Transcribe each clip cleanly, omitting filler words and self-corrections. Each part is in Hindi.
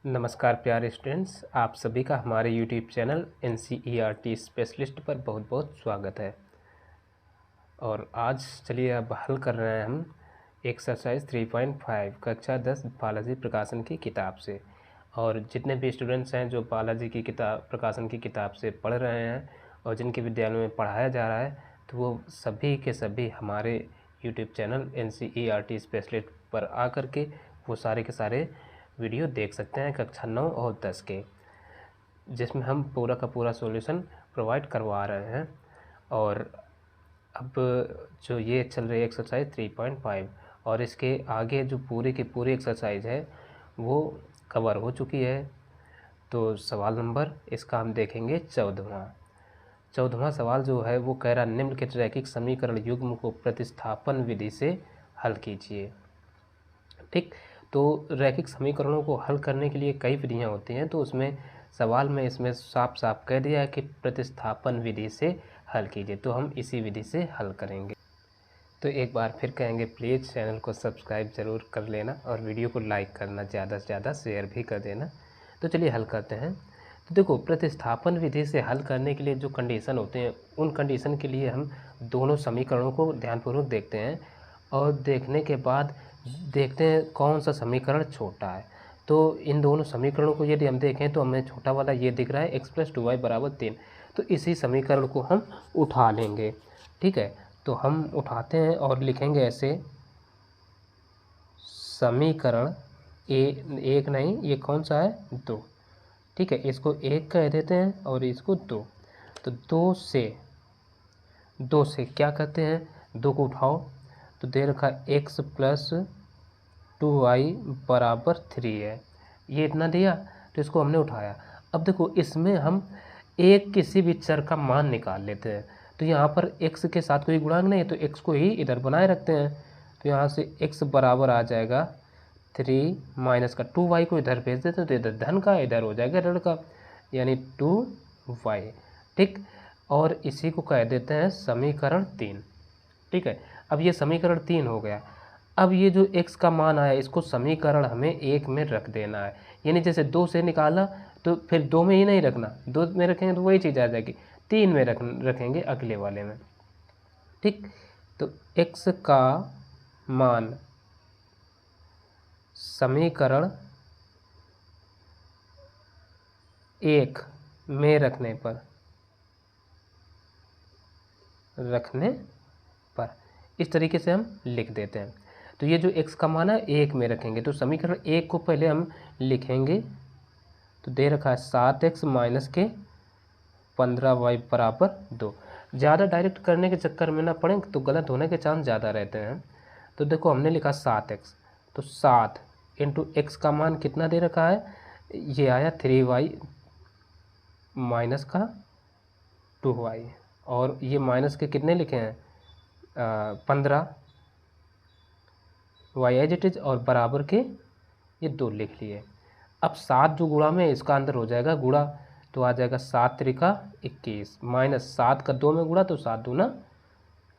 नमस्कार प्यारे स्टूडेंट्स, आप सभी का हमारे YouTube चैनल NCERT स्पेशलिस्ट पर बहुत बहुत स्वागत है। और आज चलिए अब हल कर रहे हैं हम एक्सरसाइज 3.5 कक्षा 10 बालाजी प्रकाशन की किताब से। और जितने भी स्टूडेंट्स हैं जो बालाजी की किताब प्रकाशन की किताब से पढ़ रहे हैं और जिनके विद्यालयों में पढ़ाया जा रहा है, तो वो सभी के सभी हमारे YouTube चैनल NCERT स्पेशलिस्ट पर आकर के वो सारे के सारे वीडियो देख सकते हैं कक्षा 9 और 10 के, जिसमें हम पूरा का पूरा सॉल्यूशन प्रोवाइड करवा रहे हैं। और अब जो ये चल रही है एक्सरसाइज 3.5 और इसके आगे जो पूरी की पूरी एक्सरसाइज है वो कवर हो चुकी है। तो सवाल नंबर इसका हम देखेंगे 14वां सवाल जो है वो कह रहा निम्नलिखित रैखिक समीकरण युग्म को प्रतिस्थापन विधि से हल कीजिए। ठीक, तो रैखिक समीकरणों को हल करने के लिए कई विधियां होती हैं, तो उसमें सवाल में इसमें साफ साफ कह दिया है कि प्रतिस्थापन विधि से हल कीजिए, तो हम इसी विधि से हल करेंगे। तो एक बार फिर कहेंगे, प्लीज़ चैनल को सब्सक्राइब ज़रूर कर लेना और वीडियो को लाइक करना, ज़्यादा से ज़्यादा शेयर भी कर देना। तो चलिए हल करते हैं। तो देखो, प्रतिस्थापन विधि से हल करने के लिए जो कंडीशन होते हैं उन कंडीशन के लिए हम दोनों समीकरणों को ध्यानपूर्वक देखते हैं और देखने के बाद देखते हैं कौन सा समीकरण छोटा है। तो इन दोनों समीकरणों को यदि हम देखें तो हमें छोटा वाला ये दिख रहा है x + 2y = 3। तो इसी समीकरण को हम उठा लेंगे। ठीक है, तो हम उठाते हैं और लिखेंगे ऐसे, समीकरण एक नहीं, ये कौन सा है, 2। ठीक है, इसको 1 कह देते हैं और इसको 2। तो 2 से क्या करते हैं, 2 को उठाओ तो दे रखा x + 2y = 3 है। ये इतना दिया, तो इसको हमने उठाया। अब देखो, इसमें हम एक किसी भी चर का मान निकाल लेते हैं। तो यहाँ पर x के साथ कोई गुणांक नहीं है तो x को ही इधर बनाए रखते हैं। तो यहाँ से x बराबर आ जाएगा 3 माइनस का 2y को इधर भेज देते हैं, तो इधर धन का इधर हो जाएगा ऋण का, यानी 2y। ठीक, और इसी को कह देते हैं समीकरण 3। ठीक है, अब ये समीकरण 3 हो गया। अब ये जो x का मान आया इसको समीकरण हमें 1 में रख देना है। यानी जैसे 2 से निकाला तो फिर 2 में ही नहीं रखना, 2 में रखेंगे तो वही चीज़ आ जाएगी, 3 में रखेंगे अगले वाले में। ठीक, तो x का मान समीकरण 1 में रखने पर इस तरीके से हम लिख देते हैं। तो ये जो x का मान है 1 में रखेंगे, तो समीकरण 1 को पहले हम लिखेंगे। तो दे रखा है 7x माइनस के 15y = 2। ज़्यादा डायरेक्ट करने के चक्कर में ना पड़े तो गलत होने के चांस ज़्यादा रहते हैं। तो देखो, हमने लिखा 7x, तो 7 इंटू x का मान कितना दे रखा है, ये आया 3y माइनस का 2y, और ये माइनस के कितने लिखे हैं, 15 y एज इट इज, और बराबर के ये 2 लिख लिए। अब 7 जो गुणा में इसका अंदर हो जाएगा गुणा, तो आ जाएगा 7 त्रिका 21 माइनस 7 का 2 में गुणा, तो 7 दूना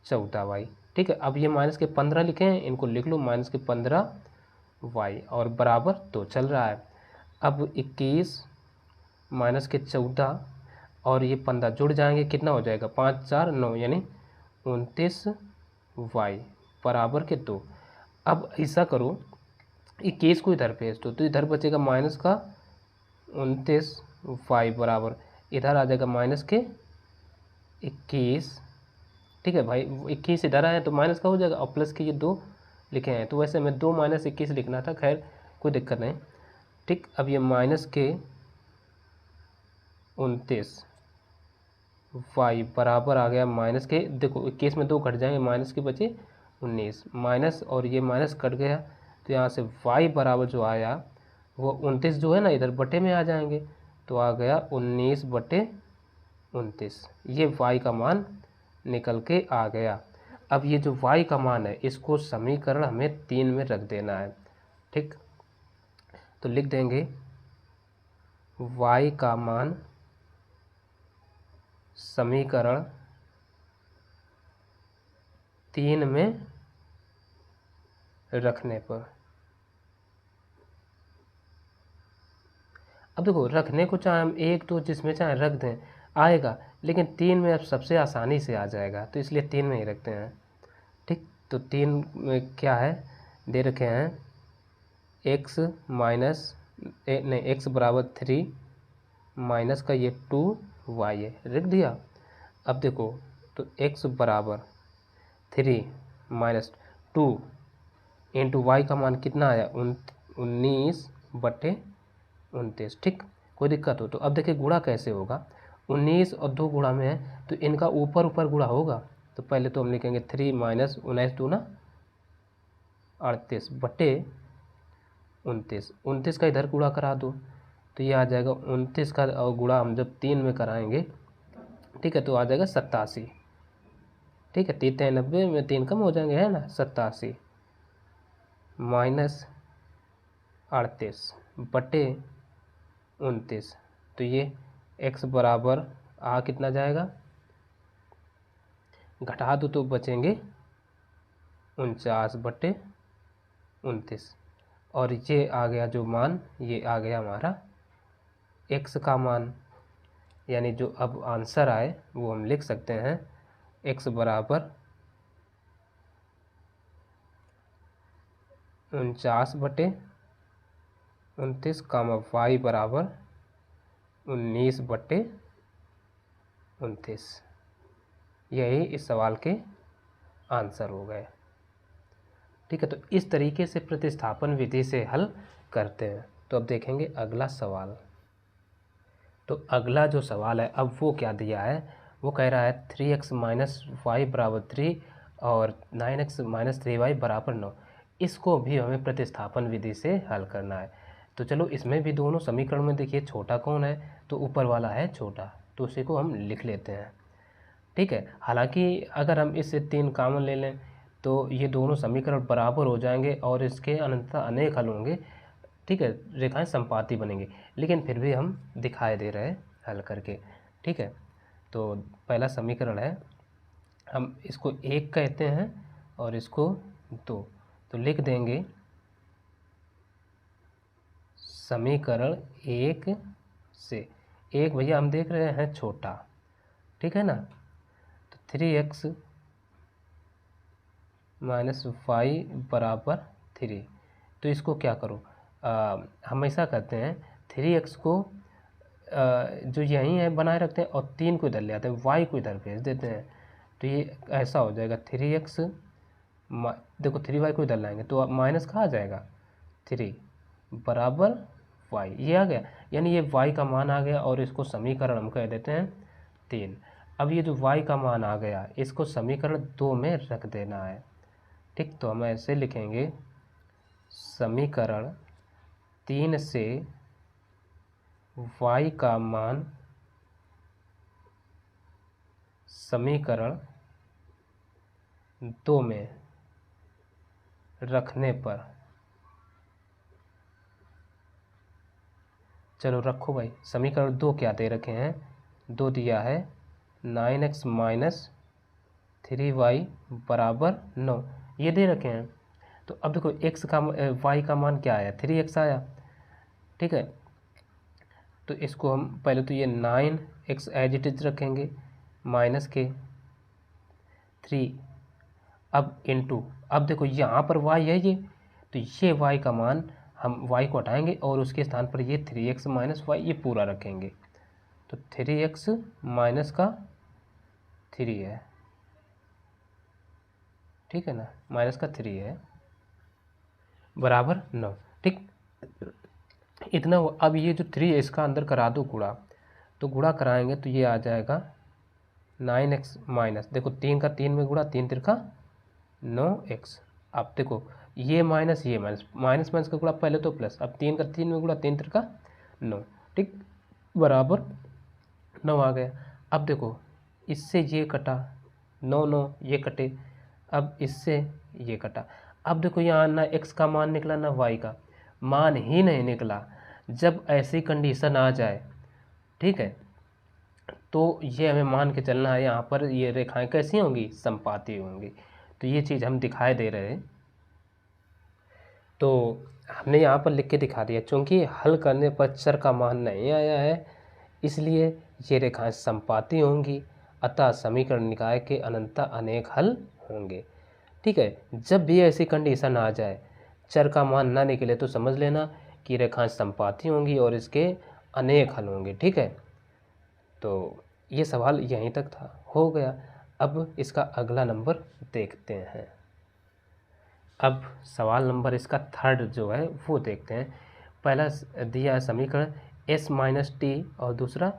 14y। ठीक है, अब ये माइनस के 15 लिखे हैं, इनको लिख लो, माइनस के 15y और बराबर 2 चल रहा है। अब 21 माइनस के 14 और ये 15 जुड़ जाएंगे, कितना हो जाएगा, 5 4 9, यानी 29y बराबर के 2। अब ऐसा करो, 21 को इधर भेज दो, तो इधर बचेगा माइनस का 29y बराबर, इधर आ जाएगा माइनस के 21। ठीक है भाई, 21 इधर आया तो माइनस का हो जाएगा, और प्लस के ये 2 लिखे हैं, तो वैसे हमें 2 माइनस 21 लिखना था, खैर कोई दिक्कत नहीं। ठीक, अब ये माइनस के 29y बराबर आ गया माइनस के, देखो 21 में 2 घट जाएंगे, माइनस के बचे 19, माइनस और ये माइनस कट गया, तो यहाँ से y बराबर जो आया वो 29 जो है ना इधर बटे में आ जाएंगे, तो आ गया 19/29। ये y का मान निकल के आ गया। अब ये जो y का मान है इसको समीकरण हमें 3 में रख देना है। ठीक, तो लिख देंगे y का मान समीकरण 3 में रखने पर अब देखो रखने को चाहे हम 1 2 जिसमें चाहे रख दें आएगा, लेकिन 3 में अब सबसे आसानी से आ जाएगा, तो इसलिए 3 में ही रखते हैं। ठीक, तो 3 में क्या है दे रखे हैं x माइनस नहीं x बराबर 3 माइनस का ये 2y है, रख दिया। अब देखो तो x बराबर 3 माइनस 2 इंटू वाई का मान कितना आया 19/29। ठीक, कोई दिक्कत हो तो अब देखिए गुणा कैसे होगा, 19 और 2 गुणा में है तो इनका ऊपर ऊपर गुणा होगा। तो पहले तो हम लिखेंगे 3 माइनस 19 2 ना 38/29। 29 का इधर गुणा करा दो तो ये आ जाएगा 29 का, और गुणा हम जब 3 में कराएंगे ठीक है तो आ जाएगा 87। ठीक है, 93 में 3 कम हो जाएंगे है ना, 87 माइनस 38/29। तो ये x बराबर आ कितना जाएगा, घटा दो तो बचेंगे 49/29। और ये आ गया जो मान, ये आ गया हमारा x का मान, यानी जो अब आंसर आए वो हम लिख सकते हैं x बराबर 49/29 कामा y बराबर 19/29। यही इस सवाल के आंसर हो गए। ठीक है, तो इस तरीके से प्रतिस्थापन विधि से हल करते हैं। तो अब देखेंगे अगला सवाल। तो अगला जो सवाल है अब वो क्या दिया है, वो कह रहा है 3x माइनस वाई बराबर 3 और 9x माइनस 3y बराबर 9। इसको भी हमें प्रतिस्थापन विधि से हल करना है। तो चलो इसमें भी दोनों समीकरण में देखिए छोटा कौन है, तो ऊपर वाला है छोटा, तो उसी को हम लिख लेते हैं। ठीक है, हालांकि अगर हम इससे 3 कॉमन ले लें तो ये दोनों समीकरण बराबर हो जाएंगे और इसके अनंततः अनेक हल होंगे। ठीक है, रेखाएं संपाती बनेंगी, लेकिन फिर भी हम दिखाई दे रहे हैं हल करके। ठीक है, तो पहला समीकरण है, हम इसको 1 कहते हैं और इसको 2, तो लिख देंगे समीकरण 1 से 1 भैया हम देख रहे हैं छोटा, ठीक है ना, तो 3x माइनस वाई बराबर 3। तो इसको क्या करो, हमेशा करते हैं 3x को जो यहीं है बनाए रखते हैं और 3 को इधर ले आते हैं, y को इधर भेज देते हैं। तो ये ऐसा हो जाएगा 3x, देखो 3y को इधर लाएंगे तो माइनस कहाँ आ जाएगा 3 बराबर y, ये आ गया, यानी ये y का मान आ गया और इसको समीकरण हम कह देते हैं 3। अब ये जो y का मान आ गया इसको समीकरण 2 में रख देना है। ठीक, तो हम ऐसे लिखेंगे समीकरण 3 से y का मान समीकरण 2 में रखने पर, चलो रखो भाई, समीकरण 2 क्या दे रखे हैं, 2 दिया है 9x माइनस 3y बराबर 9, ये दे रखे हैं। तो अब देखो x का y का मान क्या आया 3x आया। ठीक है, तो इसको हम पहले तो ये 9x एज इट इज रखेंगे माइनस के 3, अब इनटू, अब देखो यहाँ पर y है ये, तो ये y का मान हम y को हटाएंगे और उसके स्थान पर ये 3x माइनस वाई ये पूरा रखेंगे। तो 3x माइनस का 3 है, ठीक है ना, माइनस का 3 है बराबर 9। ठीक, इतना हो। अब ये जो 3 है इसका अंदर करा दो गुणा, तो गुणा कराएंगे तो ये आ जाएगा 9x माइनस, देखो 3 का 3 में गुणा, 3 तिरका 9x। अब देखो ये माइनस ये माइनस, माइनस माइनस का गुणा पहले तो प्लस, अब 3 का 3 में गुणा, 3 तिरका 9, ठीक, बराबर 9 आ गया। अब देखो इससे ये कटा 9 9 ये कटे, अब इससे ये कटा। अब देखो यहाँ ना x का मान निकला ना y का मान ही नहीं निकला। जब ऐसी कंडीशन आ जाए, ठीक है, तो ये हमें मान के चलना है, यहाँ पर ये रेखाएं कैसी होंगी, संपाती होंगी। तो ये चीज़ हम दिखाई दे रहे हैं। तो हमने यहाँ पर लिख के दिखा दिया, चूँकि हल करने पर चर का मान नहीं आया है इसलिए ये रेखाएं समपाती होंगी, अतः समीकरण निकाय के अनंतः अनेक हल होंगे। ठीक है, जब भी ऐसी कंडीशन आ जाए चर का मान ना निकले तो समझ लेना कि रेखाएं समपाती होंगी और इसके अनेक हल होंगे। ठीक है, तो ये सवाल यहीं तक था, हो गया। अब इसका अगला नंबर देखते हैं। अब सवाल नंबर इसका थर्ड जो है वो देखते हैं। पहला दिया है समीकरण s माइनस टी और दूसरा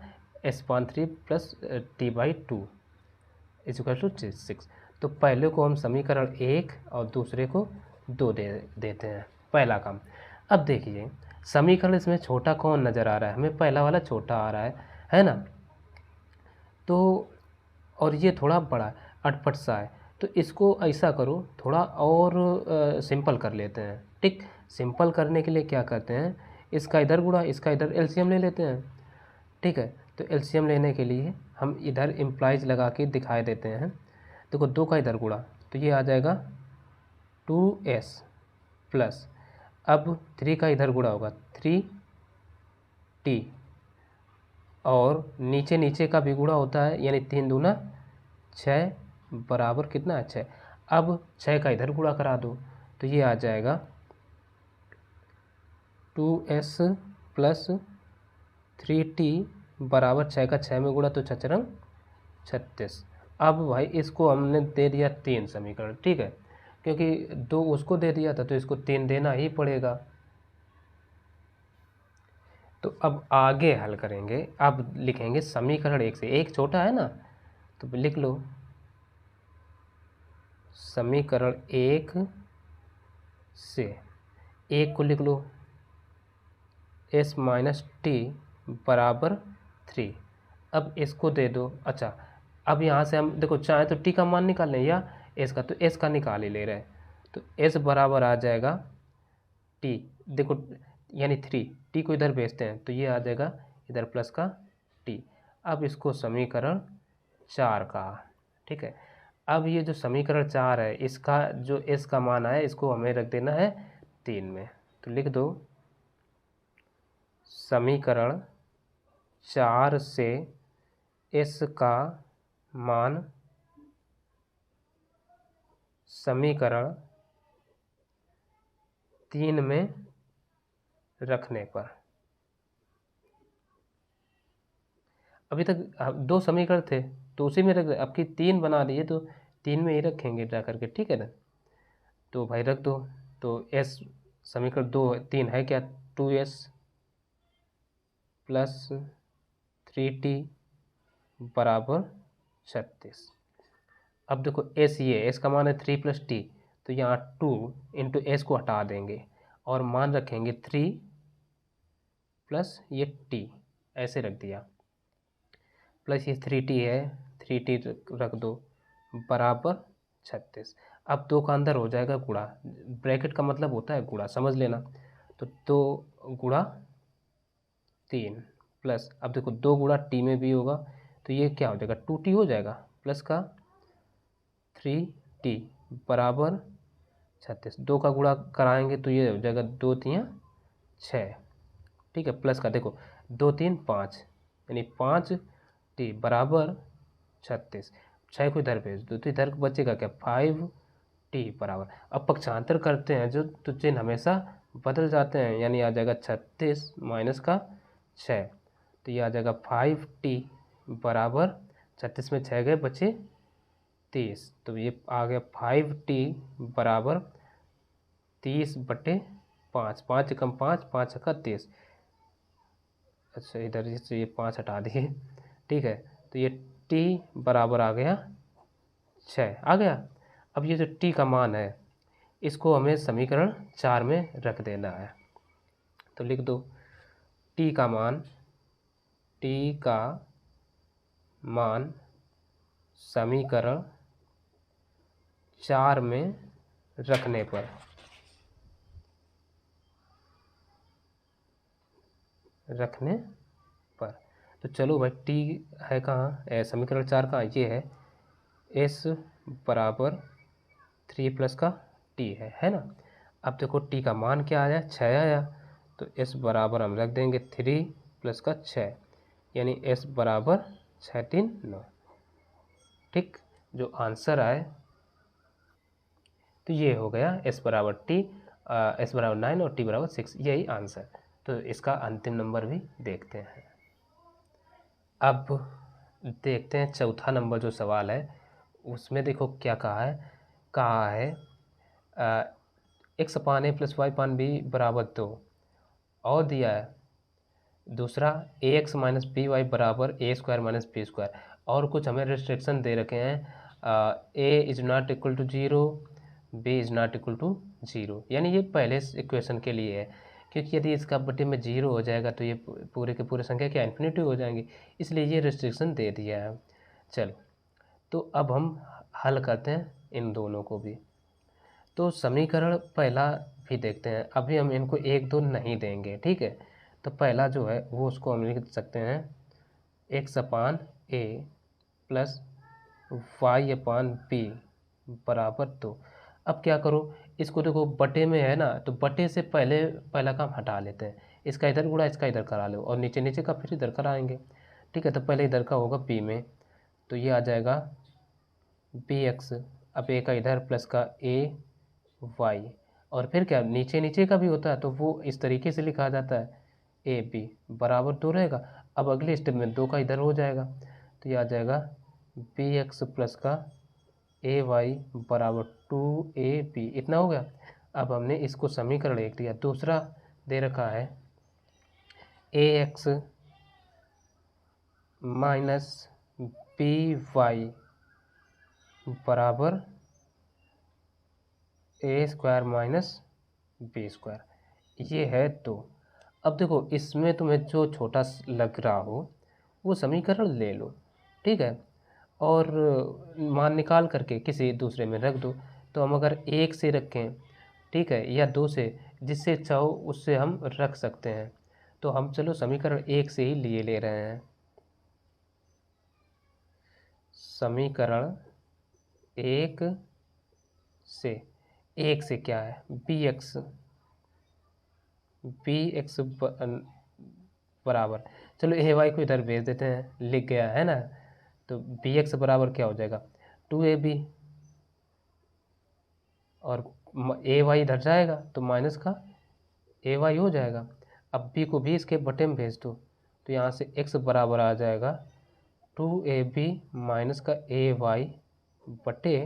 s3 plus T by 2 is equal to 6। तो पहले को हम समीकरण 1 और दूसरे को 2 देते हैं, पहला काम। अब देखिए समीकरण इसमें छोटा कौन नज़र आ रहा है, हमें पहला वाला छोटा आ रहा है ना। तो और ये थोड़ा बड़ा अटपट सा है, तो इसको ऐसा करो थोड़ा और सिंपल कर लेते हैं। ठीक, सिंपल करने के लिए क्या करते हैं, इसका इधर गुणा इसका इधर एलसीएम ले लेते हैं। ठीक है, तो एलसीएम लेने के लिए हम इधर इम्प्लाइज लगा के दिखाई देते हैं। देखो 2 का इधर गुणा तो ये आ जाएगा 2s प्लस, अब 3 का इधर गुणा होगा 3t और नीचे नीचे का भी गुणा होता है, यानी 3 दूना 6 बराबर कितना है 6। अब 6 का इधर गुणा करा दो तो ये आ जाएगा 2s प्लस 3t बराबर 6 का 6 में गुणा तो 6 रंग 36। अब भाई इसको हमने दे दिया 3 समीकरण। ठीक है, क्योंकि 2 उसको दे दिया था तो इसको 3 देना ही पड़ेगा। तो अब आगे हल करेंगे, अब लिखेंगे समीकरण 1 से, एक छोटा है ना तो लिख लो समीकरण 1 से, एक को लिख लो s माइनस टी बराबर 3। अब इसको दे दो। अच्छा, अब यहाँ से हम देखो चाहे तो t का मान निकाल लें या s का, तो s का निकाल ही ले रहे हैं। तो s बराबर आ जाएगा t, देखो यानी 3, t को इधर भेजते हैं तो ये आ जाएगा इधर प्लस का t। अब इसको समीकरण 4 का। ठीक है, अब ये जो समीकरण 4 है इसका जो s का मान है इसको हमें रख देना है 3 में। तो लिख दो समीकरण 4 से s का मान समीकरण 3 में रखने पर, अभी तक 2 समीकरण थे तो उसी में रख, अब की 3 बना दिए तो 3 में ही रखेंगे जा करके। ठीक है ना, तो भाई रख दो। तो s समीकरण 3 है क्या, 2s प्लस 3t बराबर 36। अब देखो s, ये s का मान है 3 प्लस t, तो यहाँ 2 इंटू एस को हटा देंगे और मान रखेंगे 3 प्लस ये t, ऐसे रख दिया, प्लस ये 3t है, 3t रख दो बराबर 36। अब 2 का अंदर हो जाएगा गुणा, ब्रैकेट का मतलब होता है गुणा, समझ लेना। तो 2 गुणा 3 प्लस, अब देखो 2 गुणा टी में भी होगा तो ये क्या हो जाएगा 2t हो जाएगा, प्लस का 3t बराबर 36। 2 का गुणा कराएंगे तो ये हो जाएगा 2 3 6। ठीक है, प्लस का देखो 2 3 5 यानी 5t बराबर 36। 6 को इधर भेज दो तो इधर बचेगा क्या 5t बराबर। अब पक्षांतर करते हैं जो तो चिन्ह हमेशा बदल जाते हैं, यानी आ जाएगा 36 माइनस का 6, तो ये आ जाएगा 5t बराबर 36 में 6 गए बचे 30, तो ये आ गया 5t बराबर 30/5, 5 कम 5 5 का 30। अच्छा, इधर से ये 5 हटा दिए। ठीक है, तो ये t बराबर आ गया 6 आ गया। अब ये जो t का मान है इसको हमें समीकरण 4 में रख देना है, तो लिख दो t का मान समीकरण 4 में रखने पर तो चलो भाई t है कहाँ, समीकरण 4 का ये है s बराबर 3 प्लस का t है ना। अब देखो टी का मान क्या आया, 6 आया, तो एस बराबर हम रख देंगे 3 प्लस का 6, यानी एस बराबर 6 3 9। ठीक, जो आंसर आए तो ये हो गया एस बराबर 9 और टी बराबर 6, यही आंसर। तो इसका अंतिम नंबर भी देखते हैं। अब देखते हैं चौथा नंबर जो सवाल है उसमें देखो क्या कहा है x upon a plus y upon b बराबर 2, और दिया है दूसरा a x minus B y बराबर a square minus B square, और कुछ हमें रिस्ट्रिक्शन दे रखे हैं, a is not equal to 0, b is not equal to 0, यानी ये पहले इक्वेशन के लिए है, क्योंकि यदि इसका बटे में 0 हो जाएगा तो ये पूरे के पूरे संख्या क्या इन्फिनिटी हो जाएंगी, इसलिए ये रिस्ट्रिक्शन दे दिया है। चल, तो अब हम हल करते हैं इन दोनों को भी। तो समीकरण पहला भी देखते हैं, अभी हम इनको 1 2 नहीं देंगे, ठीक है। तो पहला जो है वो उसको हम लिख सकते हैं x upon a plus y upon b बराबर 2। अब क्या करो, इसको देखो बटे में है ना, तो बटे से पहला काम हटा लेते हैं, इसका इधर गुणा इसका इधर करा लो, और नीचे नीचे का फिर इधर कराएंगे, ठीक है। तो पहले इधर का होगा बी में, तो ये आ जाएगा बी एक्स, अब ए का इधर प्लस का ए वाई, और फिर क्या नीचे नीचे का भी होता है तो वो इस तरीके से लिखा जाता है ए बी बराबर 2 रहेगा। अब अगले स्टेप में 2 का इधर हो जाएगा, तो ये आ जाएगा बी एक्स प्लस का ए वाई बराबर 2ab, इतना हो गया। अब हमने इसको समीकरण लिख दिया। दूसरा दे रखा है ए एक्स माइनस बी वाई बराबर a square minus B square, ये है 2। अब देखो इसमें तुम्हें जो छोटा लग रहा हो वो समीकरण ले लो, ठीक है, और मान निकाल करके किसी दूसरे में रख दो। तो हम अगर 1 से रखें, ठीक है, या 2 से, जिससे चाहो उससे हम रख सकते हैं। तो हम चलो समीकरण 1 से ही लिए ले रहे हैं। समीकरण 1 से क्या है, बी एक्स बराबर, चलो ए वाई को इधर भेज देते हैं, लिख गया है ना। तो बी एक्स बराबर क्या हो जाएगा 2ab, और ए वाई इधर जाएगा तो माइनस का ए वाई हो जाएगा। अब बी को भी इसके बटे में भेज दो, तो यहाँ से x बराबर आ जाएगा 2ab माइनस का ए वाई बटे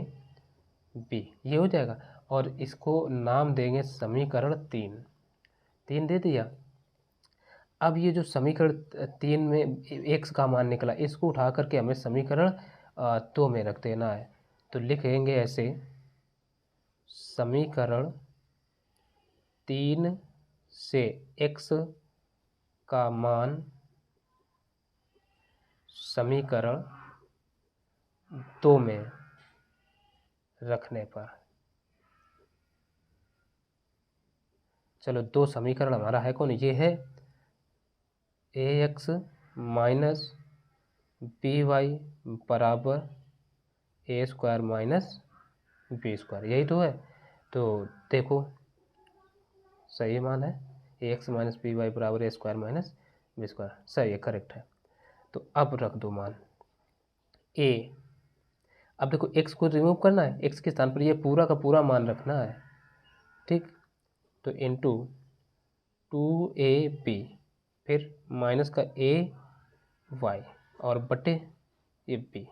बी, ये हो जाएगा। और इसको नाम देंगे समीकरण 3 दे दिया। अब ये जो समीकरण 3 में x का मान निकला, इसको उठा करके हमें समीकरण 2 में रख देना है। तो लिखेंगे ऐसे, समीकरण 3 से x का मान समीकरण 2 में रखने पर, चलो 2 समीकरण हमारा है कौन, ये है ए एक्स माइनस बी वाई बराबर a square minus B square, यही तो है। तो देखो सही मान है, ए एक्स माइनस बी वाई बराबर a square minus B square, सही है, करेक्ट है। तो अब रख दो मान ए। अब देखो x को रिमूव करना है, x के स्थान पर ये पूरा का पूरा मान रखना है, ठीक। तो इंटू 2ab, फिर माइनस का ए वाई और बटे ये बी,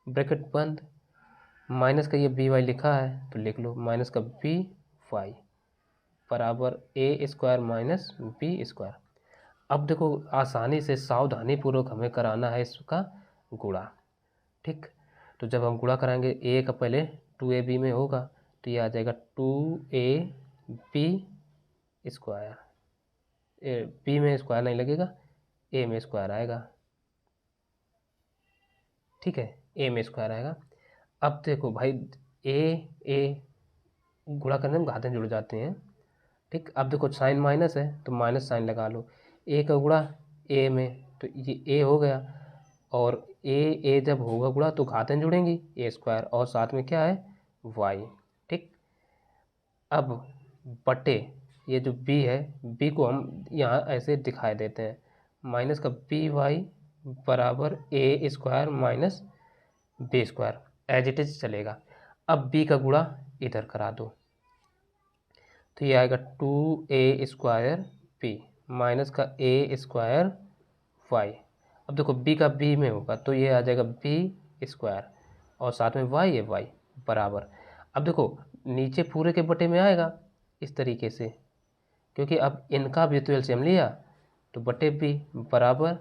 ब्रैकेट बंद, माइनस का ये बी वाई लिखा है तो लिख लो, माइनस का बी वाई बराबर a square minus B square. अब देखो आसानी से सावधानी पूर्वक हमें कराना है इसका गुणा, ठीक। तो जब हम गुणा कराएंगे ए का पहले 2ab में होगा, तो ये आ जाएगा 2ab स्क्वायर, बी में स्क्वायर नहीं लगेगा, ए में स्क्वायर आएगा, ठीक है, ए में स्क्वायर आएगा। अब देखो भाई ए गुणा करने में घातें जुड़ जाते हैं, ठीक। अब देखो साइन माइनस है तो माइनस साइन लगा लो, ए का गुणा ए में, तो ये ए हो गया, और ए जब होगा गुणा तो घातें जुड़ेंगी ए स्क्वायर, और साथ में क्या है वाई, ठीक। अब बटे ये जो b है, b को हम यहाँ ऐसे दिखाई देते हैं, माइनस का बी वाई बराबर a square minus B square, as it is चलेगा। अब b का गुणा इधर करा दो, तो ये आएगा 2a स्क्वायर p माइनस का a स्क्वायर y। अब देखो b का b में होगा तो ये आ जाएगा b स्क्वायर और साथ में y है y बराबर। अब देखो नीचे पूरे के बटे में आएगा इस तरीके से, क्योंकि अब इनका भी तो एलसीएम लिया तो बटे b बराबर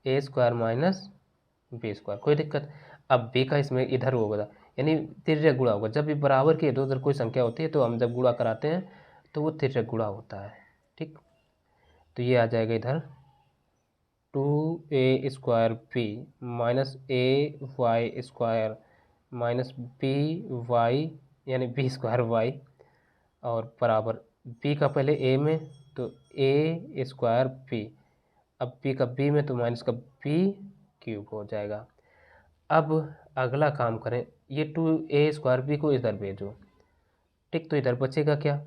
a square minus B square, कोई दिक्कत। अब b का इसमें इधर होगा, यानी तिर्यक गुणा होगा। जब भी बराबर की इधर उधर कोई संख्या होती है तो हम जब गुणा कराते हैं तो वो तिर्यक गुणा होता है, ठीक। तो ये आ जाएगा इधर 2a square p minus a Y square minus B Y यानी बी स्क्वायर वाई और बराबर b का पहले a में तो a स्क्वायर p, अब p का b में तो माइनस का b क्यूब हो जाएगा। अब अगला काम करें, ये 2a स्क्वायर b को इधर भेजो, ठीक। तो इधर बचेगा क्या,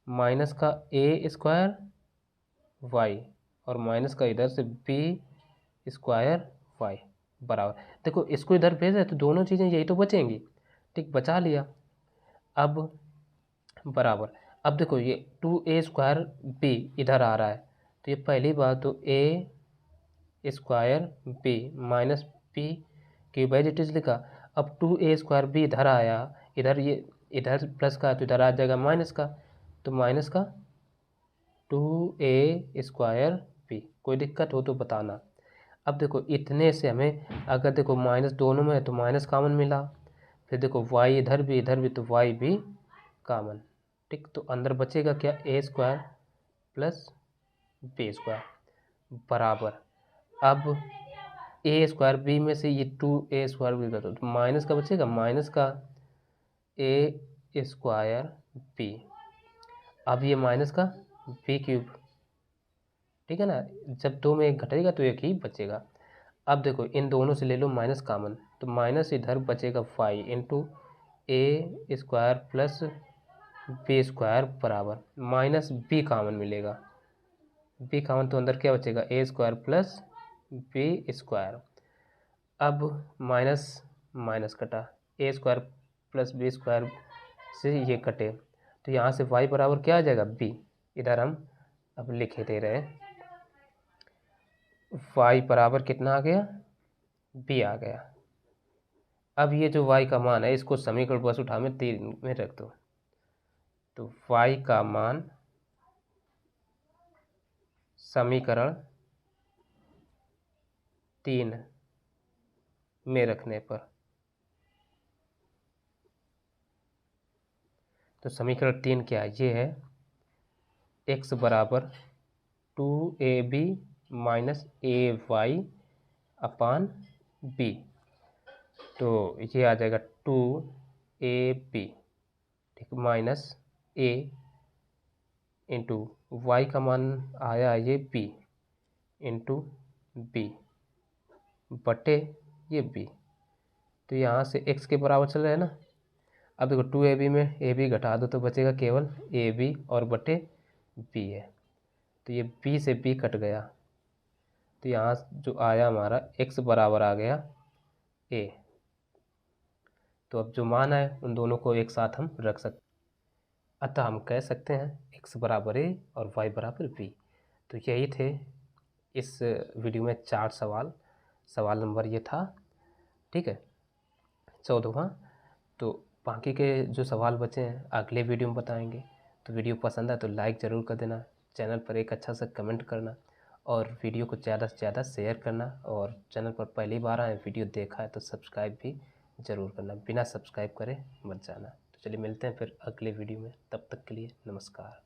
माइनस का a स्क्वायर y और माइनस का इधर से b स्क्वायर y बराबर। देखो इसको इधर भेजे तो दोनों चीज़ें यही तो बचेंगी, ठीक, बचा लिया। अब बराबर, अब देखो ये 2a स्क्वायर b इधर आ रहा है तो ये पहली बात तो a square b minus p की एज इट इज लिखा। अब 2a स्क्वायर b इधर आया, इधर ये इधर प्लस का तो इधर आ जाएगा माइनस का, तो माइनस का 2a स्क्वायर b, कोई दिक्कत हो तो बताना। अब देखो इतने से हमें अगर देखो माइनस दोनों में है तो माइनस कॉमन मिला, फिर देखो y इधर भी तो y भी कॉमन, ठीक। तो अंदर बचेगा क्या, a square plus b square बराबर। अब a स्क्वायर b में से ये 2a स्क्वायर b का तो माइनस का बचेगा, माइनस का a स्क्वायर b, अब ये माइनस का b क्यूब, ठीक है ना। जब दो में एक घटेगा तो एक ही बचेगा। अब देखो इन दोनों से ले लो माइनस कॉमन, तो माइनस इधर बचेगा 5 इंटू ए स्क्वायर प्लस बी स्क्वायर बराबर माइनस बी कॉमन मिलेगा, बी कॉमन तो अंदर क्या बचेगा, ए स्क्वायर प्लस बी स्क्वायर। अब माइनस माइनस कटा, ए स्क्वायर प्लस बी स्क्वायर से ये कटे तो यहाँ से y बराबर क्या आ जाएगा, b। इधर हम अब लिखे दे रहे हैं y बराबर कितना आ गया, b आ गया। अब ये जो y का मान है इसको समीकरण बस उठा में 3 में रख दो, तो y का मान समीकरण 3 में रखने पर, तो समीकरण 3 क्या है, ये है x बराबर 2ab माइनस ए वाई अपान बी, तो ये आ जाएगा 2ab, ठीक, माइनस a इंटू वाई का मान आया ये b इंटू बी बटे ये b, तो यहाँ से x के बराबर चल रहा है ना। अब देखो 2ab में ab घटा दो तो बचेगा केवल ab और बटे b है, तो ये b से b कट गया, तो यहाँ जो आया हमारा x बराबर आ गया a। तो अब जो मान है उन दोनों को एक साथ हम रख सकते, अतः हम कह सकते हैं x बराबर a और y बराबर b। तो यही थे इस वीडियो में 4 सवाल नंबर ये था, ठीक है, 14वां। तो बाकी के जो सवाल बचे हैं अगले वीडियो में बताएंगे। तो वीडियो पसंद है तो लाइक ज़रूर कर देना, चैनल पर एक अच्छा सा कमेंट करना और वीडियो को ज़्यादा से ज़्यादा शेयर करना, और चैनल पर पहली बार आए वीडियो देखा है तो सब्सक्राइब भी ज़रूर करना, बिना सब्सक्राइब करे मत जाना। तो चलिए मिलते हैं फिर अगले वीडियो में, तब तक के लिए नमस्कार।